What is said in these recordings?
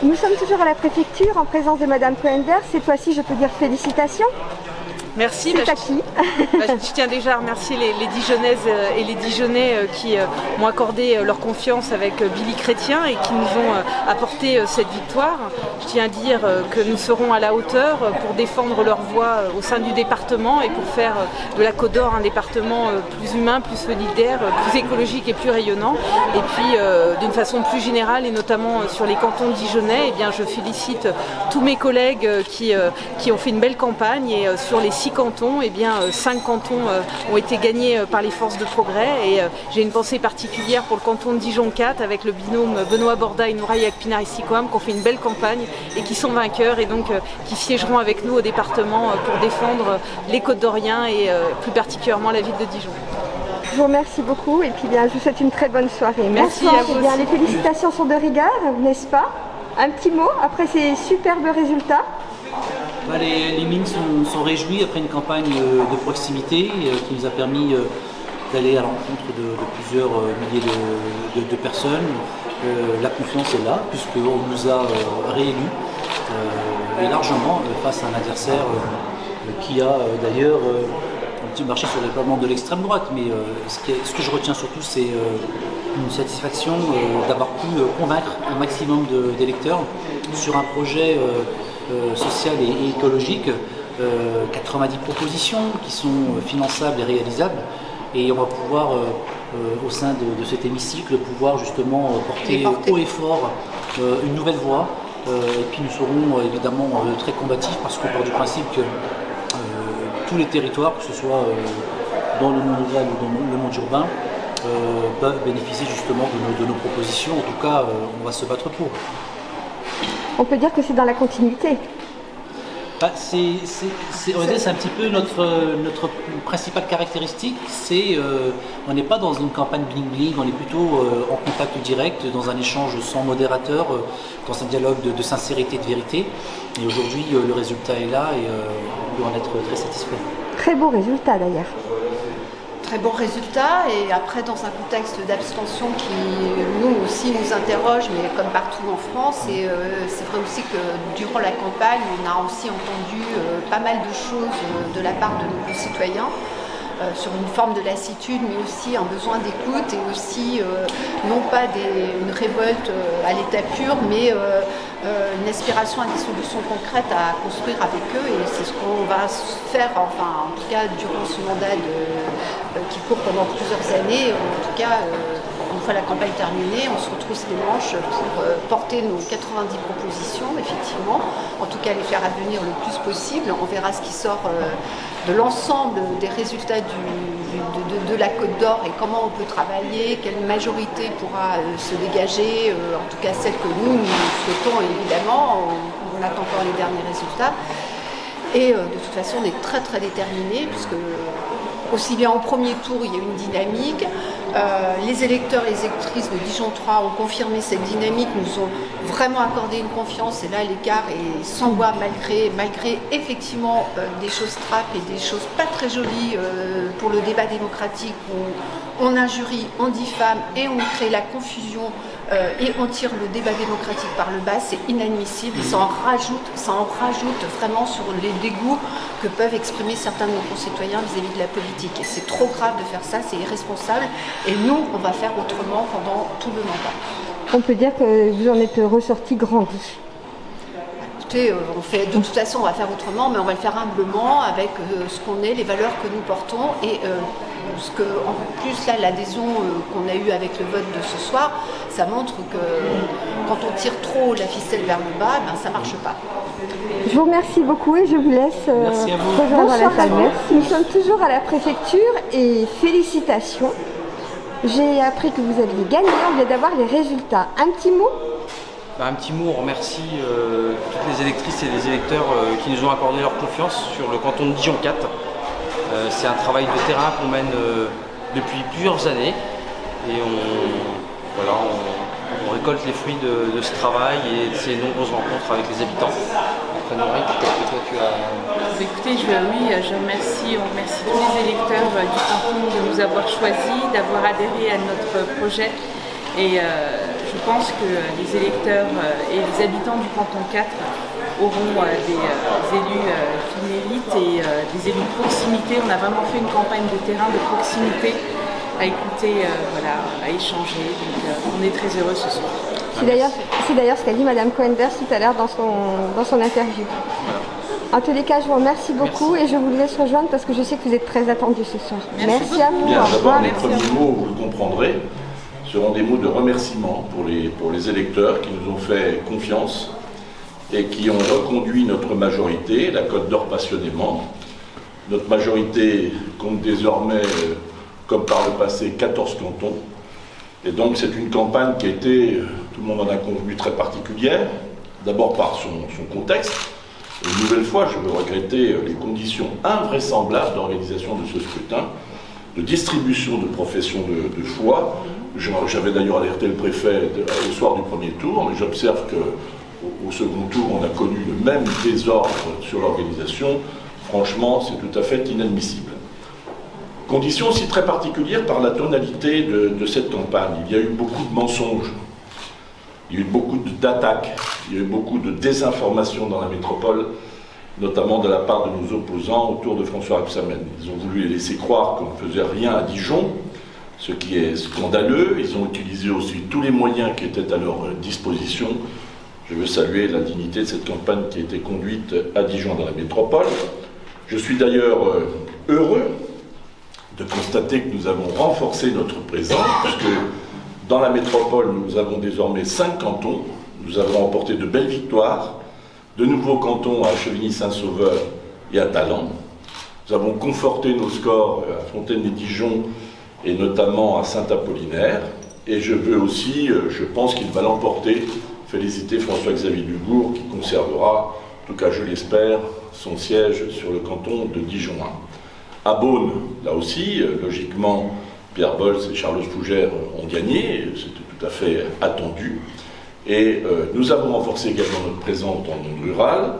Nous sommes toujours à la préfecture en présence de Madame Coender. Cette fois-ci, je peux dire félicitations. Merci. C'est à qui? Je tiens déjà à remercier les Dijonnaises et les Dijonnais qui m'ont accordé leur confiance avec Billy Chrétien et qui nous ont apporté cette victoire. Je tiens à dire que nous serons à la hauteur pour défendre leur voix au sein du département et pour faire de la Côte d'Or un département plus humain, plus solidaire, plus écologique et plus rayonnant. Et puis d'une façon plus générale et notamment sur les cantons dijonnais, eh bien, je félicite tous mes collègues qui ont fait une belle campagne et sur les 6 cantons, eh bien, 5 cantons ont été gagnés par les forces de progrès et j'ai une pensée particulière pour le canton de Dijon 4 avec le binôme Benoît Borda et Nouraï Pinar-Issiquam qui ont fait une belle campagne et qui sont vainqueurs et donc qui siégeront avec nous au département pour défendre les Côtes-d'Oriens et plus particulièrement la ville de Dijon. Je vous remercie beaucoup et puis bien, je vous souhaite une très bonne soirée. Merci à vous. Eh bien, les félicitations sont de rigueur, n'est-ce pas? Un petit mot après ces superbes résultats. Les mines sont réjouies après une campagne de proximité qui nous a permis d'aller à l'encontre de plusieurs milliers de personnes. La confiance est là puisqu'on nous a réélus et largement face à un adversaire qui a d'ailleurs un petit marché sur les plans de l'extrême droite. Mais ce que je retiens surtout, c'est une satisfaction d'avoir pu convaincre un maximum d'électeurs sur un projet social et écologique, 90 propositions qui sont finançables et réalisables et on va pouvoir au sein de cet hémicycle pouvoir justement porter haut et fort une nouvelle voie et puis nous serons évidemment très combatifs parce qu'on part du principe que tous les territoires, que ce soit dans le monde rural ou dans le monde urbain, peuvent bénéficier justement de nos propositions. En tout cas, on va se battre pour. On peut dire que c'est dans la continuité. C'est un petit peu notre principale caractéristique, on n'est pas dans une campagne bling-bling, on est plutôt en contact direct, dans un échange sans modérateur, dans un dialogue de sincérité et de vérité. Et aujourd'hui, le résultat est là et on doit en être très satisfait. Très beau résultat d'ailleurs. Très bon résultat et après dans un contexte d'abstention qui nous aussi nous interroge mais comme partout en France et c'est vrai aussi que durant la campagne on a aussi entendu pas mal de choses de la part de nos concitoyens sur une forme de lassitude mais aussi un besoin d'écoute et aussi non pas une révolte à l'état pur mais une aspiration à des solutions concrètes à construire avec eux et c'est ce qu'on va faire enfin en tout cas durant ce mandat qui court pendant plusieurs années. En tout cas, une fois la campagne terminée, on se retrousse les manches pour porter nos 90 propositions, effectivement. En tout cas, les faire advenir le plus possible. On verra ce qui sort de l'ensemble des résultats de la Côte d'Or et comment on peut travailler, quelle majorité pourra se dégager, en tout cas celle que nous souhaitons évidemment. On attend encore les derniers résultats. Et de toute façon, on est très très déterminés puisque aussi bien au premier tour, il y a une dynamique. Les électeurs et les électrices de Dijon 3 ont confirmé cette dynamique, nous ont vraiment accordé une confiance et là l'écart est sans voix malgré effectivement des choses trappes et des choses pas très jolies pour le débat démocratique où on injurie, on diffame et on crée la confusion et on tire le débat démocratique par le bas, c'est inadmissible et ça en rajoute vraiment sur les dégoûts que peuvent exprimer certains de nos concitoyens vis-à-vis de la politique. Et c'est trop grave de faire ça, c'est irresponsable et nous, on va faire autrement pendant tout le mandat. On peut dire que vous en êtes ressorti grandi. Écoutez, de toute façon, on va faire autrement, mais on va le faire humblement avec ce qu'on est, les valeurs que nous portons et parce que, en plus, là, l'adhésion qu'on a eue avec le vote de ce soir, ça montre que quand on tire trop la ficelle vers le bas, ben, ça ne marche pas. Je vous remercie beaucoup et je vous laisse rejoindre la salle. Merci. Nous sommes toujours à la préfecture et félicitations. J'ai appris que vous aviez gagné, on vient d'avoir les résultats. Un petit mot ? Un petit mot, on remercie toutes les électrices et les électeurs qui nous ont accordé leur confiance sur le canton de Dijon 4. C'est un travail de terrain qu'on mène depuis plusieurs années et on récolte les fruits de ce travail et de ces nombreuses rencontres avec les habitants. Après Nouraï, peut-être que toi tu as... Écoutez, je remercie tous les électeurs du canton de nous avoir choisis, d'avoir adhéré à notre projet Et je pense que les électeurs et les habitants du canton 4 auront des élus qu'ils méritent et des élus de proximité. On a vraiment fait une campagne de terrain de proximité à écouter, à échanger. Donc on est très heureux ce soir. C'est d'ailleurs ce qu'a dit Madame Cohen-Bers tout à l'heure dans son interview. En tous les cas, je vous remercie beaucoup et je vous laisse rejoindre parce que je sais que vous êtes très attendus ce soir. Merci à vous. Bien, d'abord, les premiers mots, vous le comprendrez, seront des mots de remerciement pour les électeurs qui nous ont fait confiance et qui ont reconduit notre majorité, la Côte d'Or passionnément. Notre majorité compte désormais, comme par le passé, 14 cantons. Et donc c'est une campagne qui a été, tout le monde en a convenu, très particulière, d'abord par son contexte. Une nouvelle fois, je veux regretter les conditions invraisemblables d'organisation de ce scrutin, de distribution de professions de foi. J'avais d'ailleurs alerté le préfet au soir du premier tour, mais j'observe qu'au second tour, on a connu le même désordre sur l'organisation. Franchement, c'est tout à fait inadmissible. Condition aussi très particulière par la tonalité de cette campagne. Il y a eu beaucoup de mensonges. Il y a eu beaucoup d'attaques, il y a eu beaucoup de désinformation dans la métropole, notamment de la part de nos opposants autour de François Rebsamen. Ils ont voulu laisser croire qu'on ne faisait rien à Dijon, ce qui est scandaleux. Ils ont utilisé aussi tous les moyens qui étaient à leur disposition. Je veux saluer la dignité de cette campagne qui a été conduite à Dijon dans la métropole. Je suis d'ailleurs heureux de constater que nous avons renforcé notre présence, puisque dans la métropole, nous avons désormais 5 cantons. Nous avons remporté de belles victoires, de nouveaux cantons à Chevigny-Saint-Sauveur et à Talent. Nous avons conforté nos scores à Fontaine-les-Dijon et notamment à Saint-Apollinaire. Et je veux aussi, je pense qu'il va l'emporter, féliciter François-Xavier Dugourc qui conservera, en tout cas je l'espère, son siège sur le canton de Dijon 1. À Beaune, là aussi, logiquement, Pierre Bols et Charles Fougère ont gagné, c'était tout à fait attendu. Et nous avons renforcé également notre présence dans le monde rural.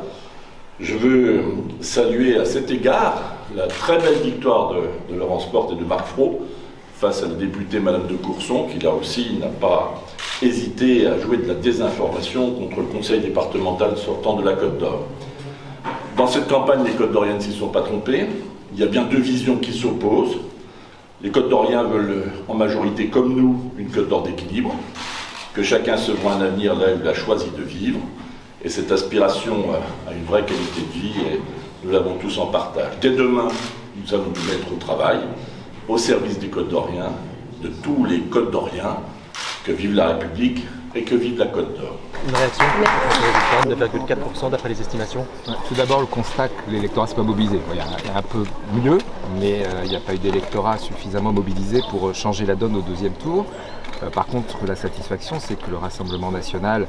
Je veux saluer à cet égard la très belle victoire de Laurence Porte et de Marc Fro face à la députée Madame de Courson, qui là aussi n'a pas hésité à jouer de la désinformation contre le conseil départemental sortant de la Côte d'Or. Dans cette campagne, les Côtes d'Oriens ne s'y sont pas trompés. Il y a bien 2 visions qui s'opposent. Les Côtes d'Oriens veulent en majorité, comme nous, une Côte d'Or d'équilibre, que chacun se voit un avenir là où il a choisi de vivre. Et cette aspiration à une vraie qualité de vie, nous l'avons tous en partage. Dès demain, nous allons nous mettre au travail, au service des Côtes d'Oriens, de tous les Côtes d'Oriens, que vive la République et que vive la Côte d'Or. Une réaction sur le résultat, 9,4% d'après les estimations. Tout d'abord, le constat que l'électorat ne s'est pas mobilisé. Il y a un peu mieux, mais il n'y a pas eu d'électorat suffisamment mobilisé pour changer la donne au 2e tour. Par contre, la satisfaction, c'est que le Rassemblement national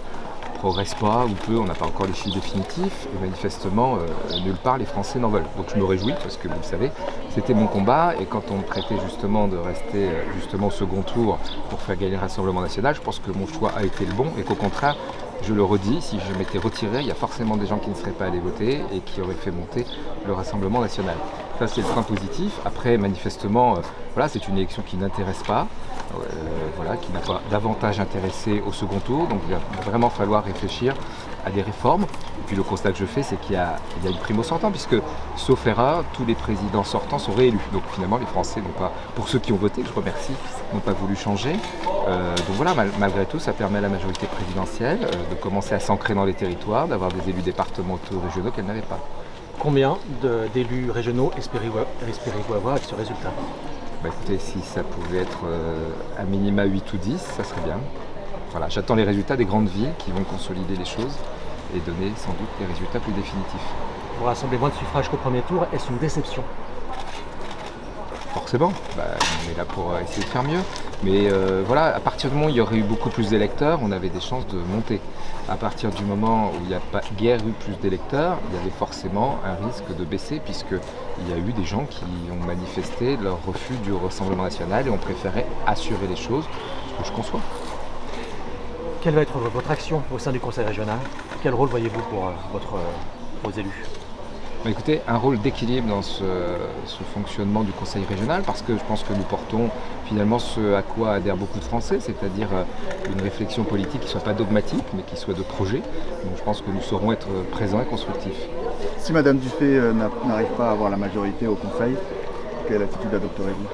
progresse pas ou peu, on n'a pas encore les chiffres définitifs, et manifestement, nulle part les Français n'en veulent. Donc je me réjouis, parce que vous le savez, c'était mon combat, et quand on me prêtait justement de rester justement au second tour pour faire gagner le Rassemblement national, je pense que mon choix a été le bon, et qu'au contraire, je le redis, si je m'étais retiré, il y a forcément des gens qui ne seraient pas allés voter et qui auraient fait monter le Rassemblement national. Ça, c'est le point positif. Après, manifestement, c'est une élection qui n'intéresse pas, qui n'a pas davantage intéressé au second tour. Donc, il va vraiment falloir réfléchir à des réformes. Et puis, le constat que je fais, c'est qu'il y a une primo sortant, puisque, sauf erreur, tous les présidents sortants sont réélus. Donc, finalement, les Français n'ont pas, pour ceux qui ont voté, je remercie, n'ont pas voulu changer. Donc voilà, malgré tout, ça permet à la majorité présidentielle de commencer à s'ancrer dans les territoires, d'avoir des élus départementaux, régionaux qu'elle n'avait pas. Combien d'élus régionaux espérez-vous avoir avec ce résultat ? Écoutez, si ça pouvait être à minima 8 ou 10, ça serait bien. Voilà, j'attends les résultats des grandes villes qui vont consolider les choses et donner sans doute des résultats plus définitifs. Vous rassemblez moins de suffrages qu'au premier tour, est-ce une déception ? Forcément, on est là pour essayer de faire mieux. Mais à partir du moment où il y aurait eu beaucoup plus d'électeurs, on avait des chances de monter. À partir du moment où il n'y a pas guère eu plus d'électeurs, il y avait forcément un risque de baisser, puisqu'il y a eu des gens qui ont manifesté leur refus du Rassemblement national et ont préféré assurer les choses, ce que je conçois. Quelle va être votre action au sein du Conseil régional ? Quel rôle voyez-vous pour vos élus ? Écoutez, un rôle d'équilibre dans ce fonctionnement du Conseil régional, parce que je pense que nous portons finalement ce à quoi adhèrent beaucoup de Français, c'est-à-dire une réflexion politique qui ne soit pas dogmatique, mais qui soit de projet. Donc je pense que nous saurons être présents et constructifs. Si Madame Dufay n'arrive pas à avoir la majorité au Conseil, quelle attitude adopterez-vous ?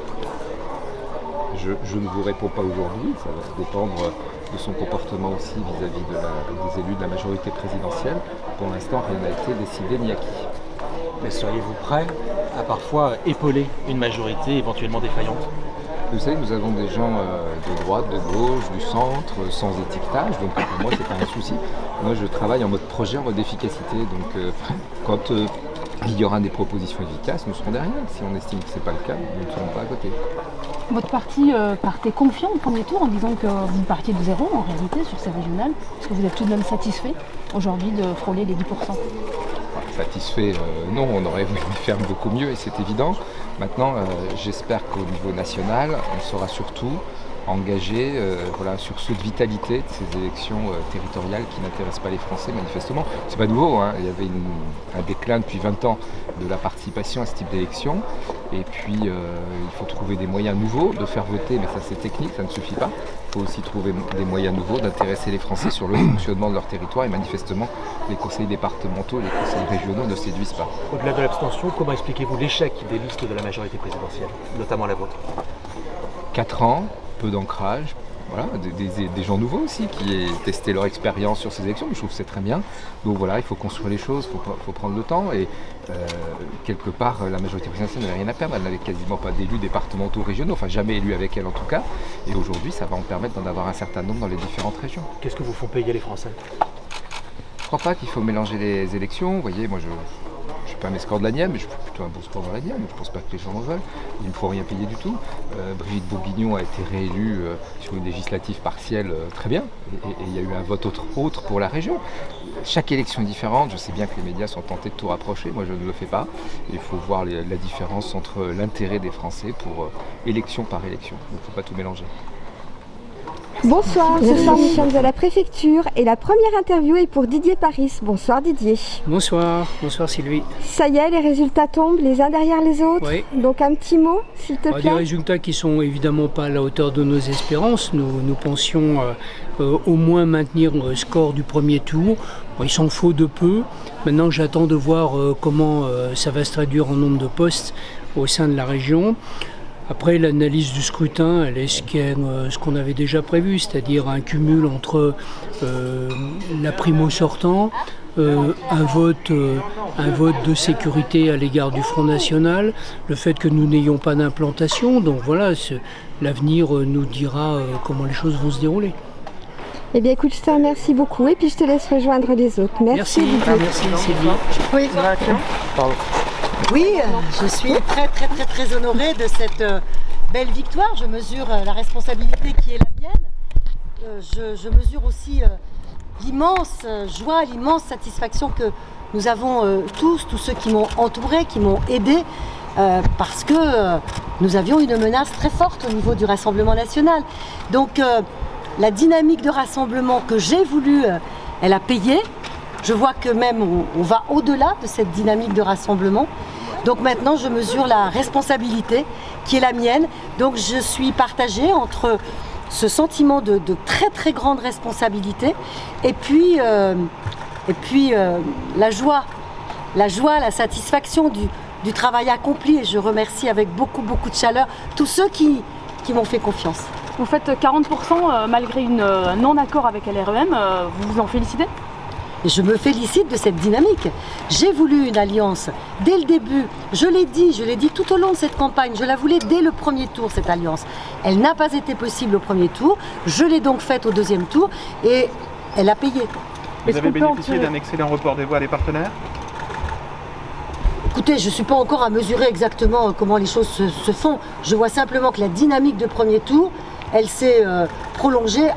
Je ne vous réponds pas aujourd'hui, ça va dépendre de son comportement aussi vis-à-vis des élus de la majorité présidentielle. Pour l'instant, rien n'a été décidé ni acquis. Mais seriez-vous prêt à parfois épauler une majorité éventuellement défaillante ? Vous savez, nous avons des gens de droite, de gauche, du centre, sans étiquetage, donc pour moi, c'est pas un souci. Moi, je travaille en mode projet, en mode efficacité, donc quand il y aura des propositions efficaces, nous serons derrière. Si on estime que ce n'est pas le cas, nous ne serons pas à côté. Votre parti partait confiant au premier tour en disant que vous partiez de zéro en réalité sur ces régionales. Est-ce que vous êtes tout de même satisfait aujourd'hui de frôler les 10%? Satisfait, non, on aurait voulu faire beaucoup mieux et c'est évident. Maintenant, j'espère qu'au niveau national, on sera surtout engagé sur ceux de vitalité de ces élections territoriales qui n'intéressent pas les Français manifestement. C'est pas nouveau, hein. Il y avait un déclin depuis 20 ans de la participation à ce type d'élection. Et puis il faut trouver des moyens nouveaux de faire voter, mais ça c'est technique, ça ne suffit pas. Il faut aussi trouver des moyens nouveaux d'intéresser les Français sur le fonctionnement de leur territoire et manifestement les conseils départementaux et les conseils régionaux ne séduisent pas. Au-delà de l'abstention, comment expliquez-vous l'échec des listes de la majorité présidentielle, notamment la vôtre ? 4 ans, peu d'ancrage, voilà, des gens nouveaux aussi qui aient testé leur expérience sur ces élections, mais je trouve que c'est très bien. Donc voilà, il faut construire les choses, il faut prendre le temps et quelque part la majorité présidentielle n'avait rien à perdre, elle n'avait quasiment pas d'élus départementaux régionaux, enfin jamais élus avec elle en tout cas, et aujourd'hui ça va en permettre d'en avoir un certain nombre dans les différentes régions. Qu'est-ce que vous font payer les Français ? Je ne crois pas qu'il faut mélanger les élections, vous voyez, moi je ne suis pas un escort de la Nièvre, mais je fais plutôt un bon score dans la Nièvre, donc je ne pense pas que les gens en veulent. Il ne faut rien payer du tout. Brigitte Bourguignon a été réélue sur une législative partielle très bien, et il y a eu un vote autre pour la région. Chaque élection est différente, je sais bien que les médias sont tentés de tout rapprocher, moi je ne le fais pas. Il faut voir la différence entre l'intérêt des Français pour élection par élection, il ne faut pas tout mélanger. Bonsoir, ce soir nous sommes à la préfecture et la première interview est pour Didier Paris. Bonsoir Didier. Bonsoir Sylvie. Ça y est, les résultats tombent les uns derrière les autres. Oui. Donc un petit mot s'il te plaît. Des résultats qui sont évidemment pas à la hauteur de nos espérances. Nous pensions au moins maintenir le score du premier tour. Bon, il s'en faut de peu. Maintenant j'attends de voir comment ça va se traduire en nombre de postes au sein de la région. Après, l'analyse du scrutin, elle est ce qu'on avait déjà prévu, c'est-à-dire un cumul entre la primo-sortant, un vote de sécurité à l'égard du Front National, le fait que nous n'ayons pas d'implantation. Donc voilà, l'avenir nous dira comment les choses vont se dérouler. Eh bien écoute, je te remercie beaucoup et puis je te laisse rejoindre les autres. Merci Sylvie. Oui, Pardon. Oui, je suis très honorée de cette belle victoire. Je mesure la responsabilité qui est la mienne. Je mesure aussi l'immense joie, l'immense satisfaction que nous avons tous ceux qui m'ont entouré, qui m'ont aidé, parce que nous avions une menace très forte au niveau du Rassemblement national. Donc la dynamique de rassemblement que j'ai voulu, elle a payé. Je vois que même on va au-delà de cette dynamique de rassemblement. Donc maintenant, je mesure la responsabilité qui est la mienne. Donc je suis partagée entre ce sentiment de très grande responsabilité et puis la joie, la satisfaction du travail accompli. Et je remercie avec beaucoup de chaleur tous ceux qui m'ont fait confiance. Vous faites 40% malgré un non-accord avec LREM. Vous vous en félicitez ? Et je me félicite de cette dynamique. J'ai voulu une alliance dès le début. Je l'ai dit tout au long de cette campagne. Je la voulais dès le premier tour, cette alliance. Elle n'a pas été possible au premier tour. Je l'ai donc faite au deuxième tour et elle a payé. Vous avez bénéficié d'un excellent report des voix des partenaires ? Écoutez, je ne suis pas encore à mesurer exactement comment les choses se font. Je vois simplement que la dynamique de premier tour, elle s'est prolongée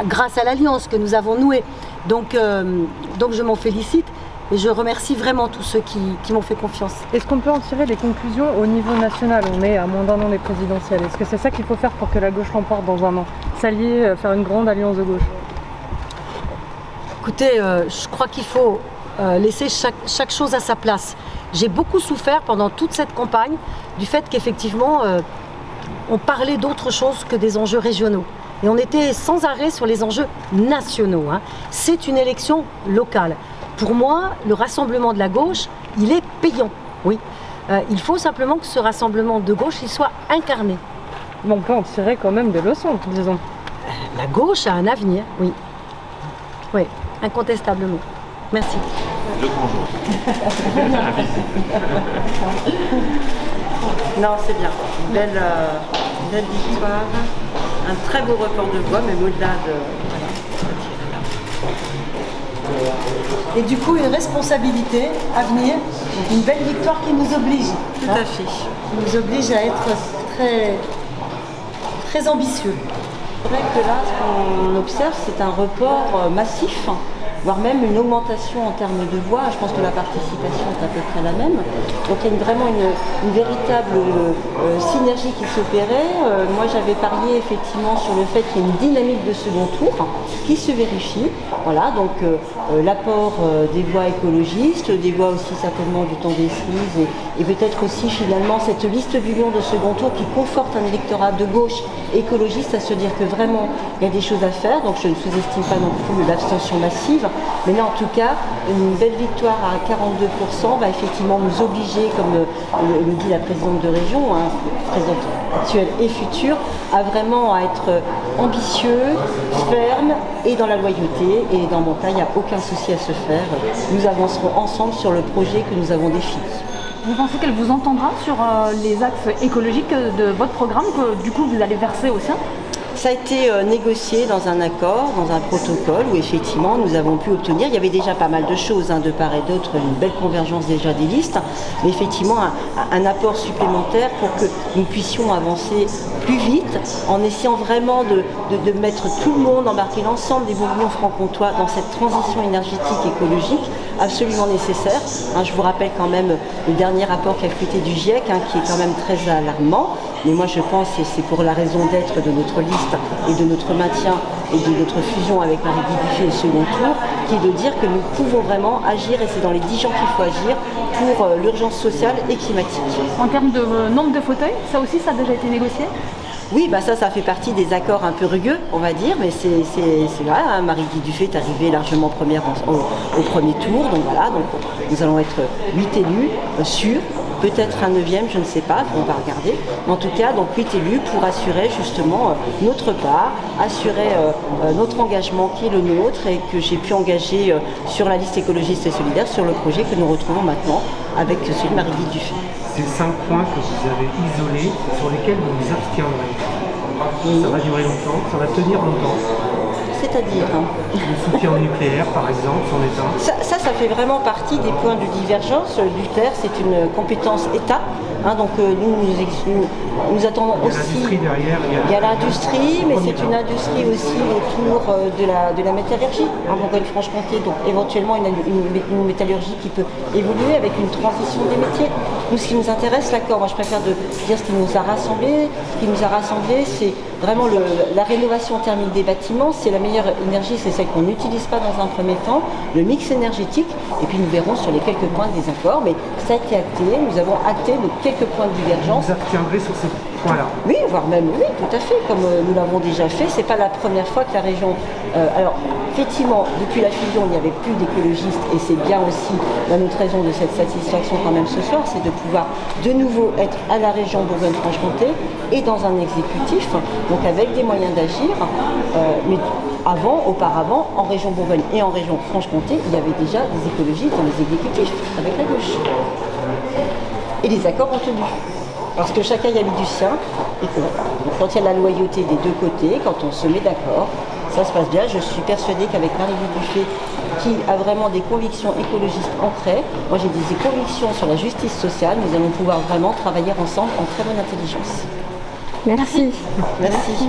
grâce à l'alliance que nous avons nouée. Donc je m'en félicite et je remercie vraiment tous ceux qui m'ont fait confiance. Est-ce qu'on peut en tirer des conclusions au niveau national? On est à moins d'un an des présidentielles. Est-ce que c'est ça qu'il faut faire pour que la gauche l'emporte dans un an? S'allier, faire une grande alliance de gauche? Écoutez, je crois qu'il faut laisser chaque chose à sa place. J'ai beaucoup souffert pendant toute cette campagne du fait qu'effectivement, on parlait d'autre chose que des enjeux régionaux. Et on était sans arrêt sur les enjeux nationaux. C'est une élection locale. Pour moi, le rassemblement de la gauche, il est payant. Oui. Il faut simplement que ce rassemblement de gauche, il soit incarné. Bon, on peut en tirer quand même des leçons, disons. La gauche a un avenir, oui. Oui, incontestablement. Merci. Le grand jour. Non, c'est bien. Une belle victoire. Un très beau report de voix, même au-delà de... Et du coup, une responsabilité à venir, une belle victoire qui nous oblige. Tout à fait. Qui nous oblige à être très ambitieux. C'est vrai que là, ce qu'on observe, c'est un report massif, voire même une augmentation en termes de voix. Je pense que la participation est à peu près la même. Donc il y a vraiment une véritable synergie qui s'opérait. Moi j'avais parié effectivement sur le fait qu'il y ait une dynamique de second tour qui se vérifie. Voilà, donc l'apport des voix écologistes, des voix aussi certainement du temps des cerises et peut-être aussi finalement cette liste du lion de second tour qui conforte un électorat de gauche écologiste à se dire que vraiment il y a des choses à faire. Donc je ne sous-estime pas non plus l'abstention massive. Mais là, en tout cas, une belle victoire à 42% va effectivement nous obliger, comme le dit la présidente de région, présidente actuelle et future, à vraiment être ambitieux, ferme et dans la loyauté. Et dans mon cas, il n'y a aucun souci à se faire. Nous avancerons ensemble sur le projet que nous avons défini. Vous pensez qu'elle vous entendra sur les axes écologiques de votre programme, que du coup vous allez verser au sien ? Ça a été négocié dans un accord, dans un protocole où effectivement nous avons pu obtenir, il y avait déjà pas mal de choses de part et d'autre, une belle convergence déjà des listes, mais effectivement un apport supplémentaire pour que nous puissions avancer plus vite en essayant vraiment de mettre tout le monde, embarquer l'ensemble des bourguignons franc-comtois dans cette transition énergétique écologique absolument nécessaire. Je vous rappelle quand même le dernier rapport qui a fuité du GIEC qui est quand même très alarmant. Mais moi je pense, et c'est pour la raison d'être de notre liste et de notre maintien et de notre fusion avec Marie-Guy Dufay au second tour, qui est de dire que nous pouvons vraiment agir, et c'est dans les Dijon qu'il faut agir, pour l'urgence sociale et climatique. En termes de nombre de fauteuils, ça aussi ça a déjà été négocié ? Oui, ça fait partie des accords un peu rugueux, on va dire, mais c'est là. Marie-Guy Dufay est arrivée largement première au premier tour, donc voilà, donc nous allons être 8 élus sûrs. Peut-être un 9e, je ne sais pas, on va regarder. En tout cas, donc 8 élus pour assurer justement notre part, assurer notre engagement qui est le nôtre et que j'ai pu engager sur la liste écologiste et solidaire sur le projet que nous retrouvons maintenant avec celui de Marie-Guy Dufay. Ces 5 points que vous avez isolés, sur lesquels vous vous abstiendrez. Ça va durer longtemps, ça va tenir longtemps. C'est-à-dire le soutien au nucléaire, par exemple, c'en est un. Ça fait vraiment partie des points de divergence. L'UTER, c'est une compétence État. Donc nous attendons aussi. Il y a l'industrie, mais c'est une industrie aussi autour de la métallurgie en Bourgogne-Franche-Comté. Donc éventuellement une métallurgie qui peut évoluer avec une transition des métiers. Nous, ce qui nous intéresse, l'accord, moi je préfère dire ce qui nous a rassemblés. Ce qui nous a rassemblés, c'est vraiment la rénovation thermique des bâtiments. C'est la meilleure énergie, c'est celle qu'on n'utilise pas dans un premier temps. Le mix énergétique, et puis nous verrons sur les quelques points des accords. Mais ça a été acté, nous avons acté quelques points de divergence. Vous abstiendrez sur ces points-là? Oui, voire même oui, tout à fait, comme nous l'avons déjà fait. C'est pas la première fois que la région... alors, effectivement, depuis la fusion, il n'y avait plus d'écologistes et c'est bien aussi notre raison de cette satisfaction quand même ce soir, c'est de pouvoir de nouveau être à la région Bourgogne-Franche-Comté et dans un exécutif, donc avec des moyens d'agir. Mais auparavant, en région Bourgogne et en région Franche-Comté, il y avait déjà des écologistes dans les exécutifs avec la gauche. Et les accords ont tenu. Parce que chacun y a mis du sien. Et que, quand il y a la loyauté des deux côtés, quand on se met d'accord, ça se passe bien. Je suis persuadée qu'avec Marie-Guy Dufay, qui a vraiment des convictions écologistes ancrées, moi j'ai des convictions sur la justice sociale, nous allons pouvoir vraiment travailler ensemble en très bonne intelligence. Merci. Merci.